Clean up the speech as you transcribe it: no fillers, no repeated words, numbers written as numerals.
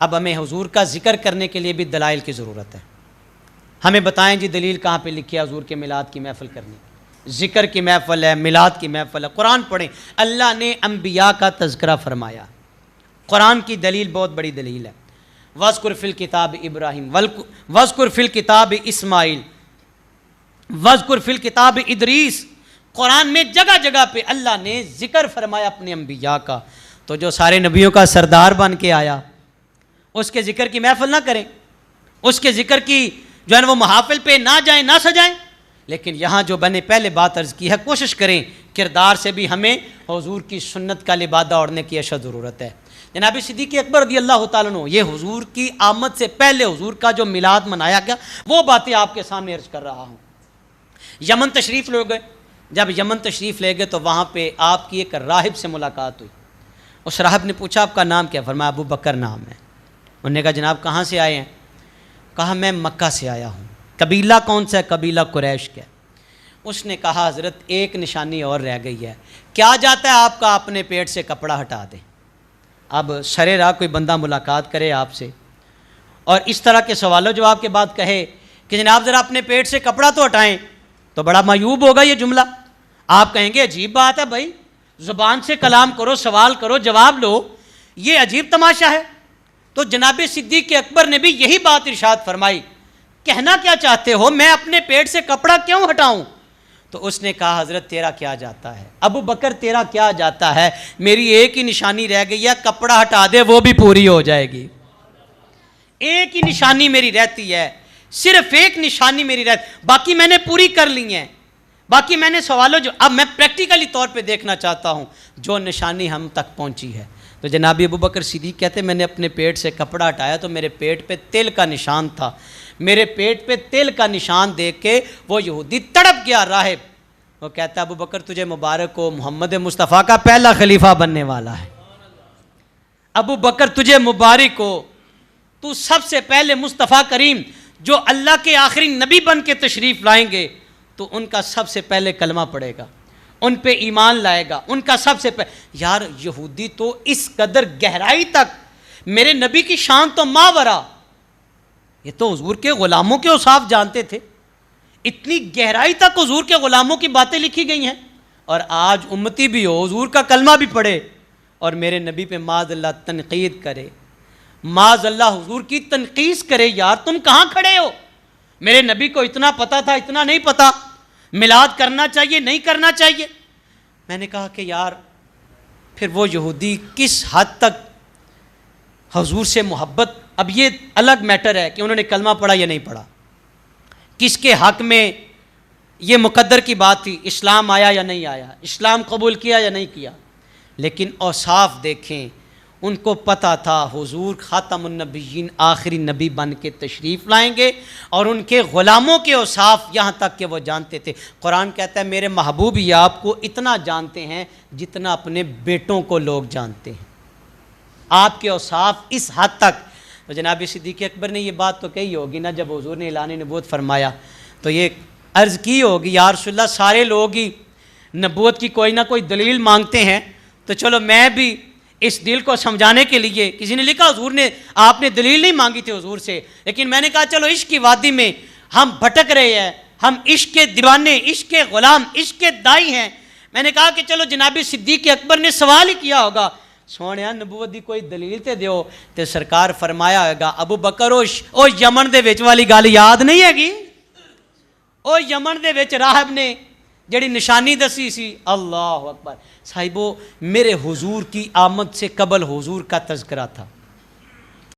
اب ہمیں حضور کا ذکر کرنے کے لیے بھی دلائل کی ضرورت ہے. ہمیں بتائیں جی دلیل کہاں پہ لکھی ہے حضور کے میلاد کی محفل کرنے کی؟ ذکر کی محفل ہے، میلاد کی محفل ہے. قرآن پڑھیں، اللہ نے انبیاء کا تذکرہ فرمایا. قرآن کی دلیل بہت بڑی دلیل ہے. وَاذْكُرْ فِي الْكِتَابِ ابراہیم، وَاذْكُرْ فِي الْكِتَابِ اسماعیل، وَاذْكُرْ فِي الْكِتَابِ ادریس. قرآن میں جگہ جگہ پہ اللہ نے ذکر فرمایا اپنے انبیاء کا. تو جو سارے نبیوں کا سردار بن کے آیا اس کے ذکر کی محفل نہ کریں، اس کے ذکر کی جو ہے نا وہ محافل پہ نہ جائیں، نہ سجائیں. لیکن یہاں جو میں نے پہلے بات عرض کی ہے، کوشش کریں کردار سے بھی ہمیں حضور کی سنت کا لبادہ اوڑھنے کی اشد ضرورت ہے. جناب صدیق اکبر رضی اللہ تعالیٰ عنہ، یہ حضور کی آمد سے پہلے حضور کا جو میلاد منایا گیا وہ باتیں آپ کے سامنے عرض کر رہا ہوں. یمن تشریف لے گئے. جب یمن تشریف لے گئے تو وہاں پہ آپ کی ایک راہب سے ملاقات ہوئی. اس راہب نے پوچھا آپ کا نام کیا؟ فرمایا ابو بکر نام ہے. انہوں نے کہا جناب کہاں سے آئے ہیں؟ کہا میں مکہ سے آیا ہوں. قبیلہ کون سا ہے؟ قبیلہ قریش کا. اس نے کہا حضرت ایک نشانی اور رہ گئی ہے. کیا جاتا ہے آپ کا اپنے پیٹ سے کپڑا ہٹا دیں. اب سرے راہ کوئی بندہ ملاقات کرے آپ سے اور اس طرح کے سوال و جواب کے بعد کہے کہ جناب ذرا اپنے پیٹ سے کپڑا تو ہٹائیں، تو بڑا معیوب ہوگا یہ جملہ. آپ کہیں گے عجیب بات ہے بھائی، زبان سے کلام کرو، سوال کرو، جواب لو، یہ عجیب تماشا ہے. تو جناب صدیق اکبر نے بھی یہی بات ارشاد فرمائی، کہنا کیا چاہتے ہو، میں اپنے پیٹ سے کپڑا کیوں ہٹاؤں؟ تو اس نے کہا حضرت تیرا کیا جاتا ہے، ابو بکر تیرا کیا جاتا ہے، میری ایک ہی نشانی رہ گئی ہے، کپڑا ہٹا دے وہ بھی پوری ہو جائے گی. ایک ہی نشانی میری رہتی ہے، صرف ایک نشانی میری رہتی، باقی میں نے پوری کر لی ہیں. باقی میں نے سوالوں جو اب میں پریکٹیکلی طور پہ دیکھنا چاہتا ہوں جو نشانی ہم تک پہنچی ہے. تو جناب ابو بکر صدیق کہتے میں نے اپنے پیٹ سے کپڑا ہٹایا تو میرے پیٹ پہ تیل کا نشان تھا. میرے پیٹ پہ تیل کا نشان دیکھ کے وہ یہودی تڑپ گیا راہب. وہ کہتا ابو بکر تجھے مبارک ہو، محمد مصطفیٰ کا پہلا خلیفہ بننے والا ہے. ابو بکر تجھے مبارک ہو، تو سب سے پہلے مصطفیٰ کریم جو اللہ کے آخری نبی بن کے تشریف لائیں گے تو ان کا سب سے پہلے کلمہ پڑے گا، ان پہ ایمان لائے گا، ان کا سب سے پہلے. یار یہودی تو اس قدر گہرائی تک میرے نبی کی شان تو ماورا، یہ تو حضور کے غلاموں کے اوصاف جانتے تھے، اتنی گہرائی تک حضور کے غلاموں کی باتیں لکھی گئی ہیں. اور آج امتی بھی ہو، حضور کا کلمہ بھی پڑھے اور میرے نبی پہ معاذ اللہ تنقید کرے، معاذ اللہ حضور کی تنقید کرے. یار تم کہاں کھڑے ہو؟ میرے نبی کو اتنا پتا تھا، اتنا نہیں پتا، میلاد کرنا چاہیے نہیں کرنا چاہیے. میں نے کہا کہ یار پھر وہ یہودی کس حد تک حضور سے محبت، اب یہ الگ میٹر ہے کہ انہوں نے کلمہ پڑھا یا نہیں پڑھا، کس کے حق میں یہ مقدر کی بات تھی، اسلام آیا یا نہیں آیا، اسلام قبول کیا یا نہیں کیا. لیکن اوصاف دیکھیں، ان کو پتہ تھا حضور خاتم النبیین آخری نبی بن کے تشریف لائیں گے اور ان کے غلاموں کے اوصاف یہاں تک کہ وہ جانتے تھے. قرآن کہتا ہے میرے محبوب ہی آپ کو اتنا جانتے ہیں جتنا اپنے بیٹوں کو لوگ جانتے ہیں، آپ کے اوصاف اس حد تک. تو جناب صدیق اکبر نے یہ بات تو کہی ہوگی نا جب حضور نے اعلان نبوت فرمایا، تو یہ عرض کی ہوگی یا رسول اللہ سارے لوگ ہی نبوت کی کوئی نہ کوئی دلیل مانگتے ہیں، تو چلو میں بھی اس دل کو سمجھانے کے لیے. کسی نے لکھا حضور نے آپ نے دلیل نہیں مانگی تھی حضور سے، لیکن میں نے کہا چلو عشق کی وادی میں ہم بھٹک رہے ہیں، ہم عشق کے دیوانے، عشق کے غلام، عشق کے دائی ہیں. میں نے کہا کہ چلو جناب صدیق اکبر نے سوال ہی کیا ہوگا سونے نبوت دی کوئی دلیل تے دیو. تے سرکار فرمایا ہوگا ابو بکر او یمن دے وچ والی گل یاد نہیں ہے گی، او یمن دے وچ راہب نے جڑی نشانی دسی سی. اللہ اکبر صاحبو، میرے حضور کی آمد سے قبل حضور کا تذکرہ تھا.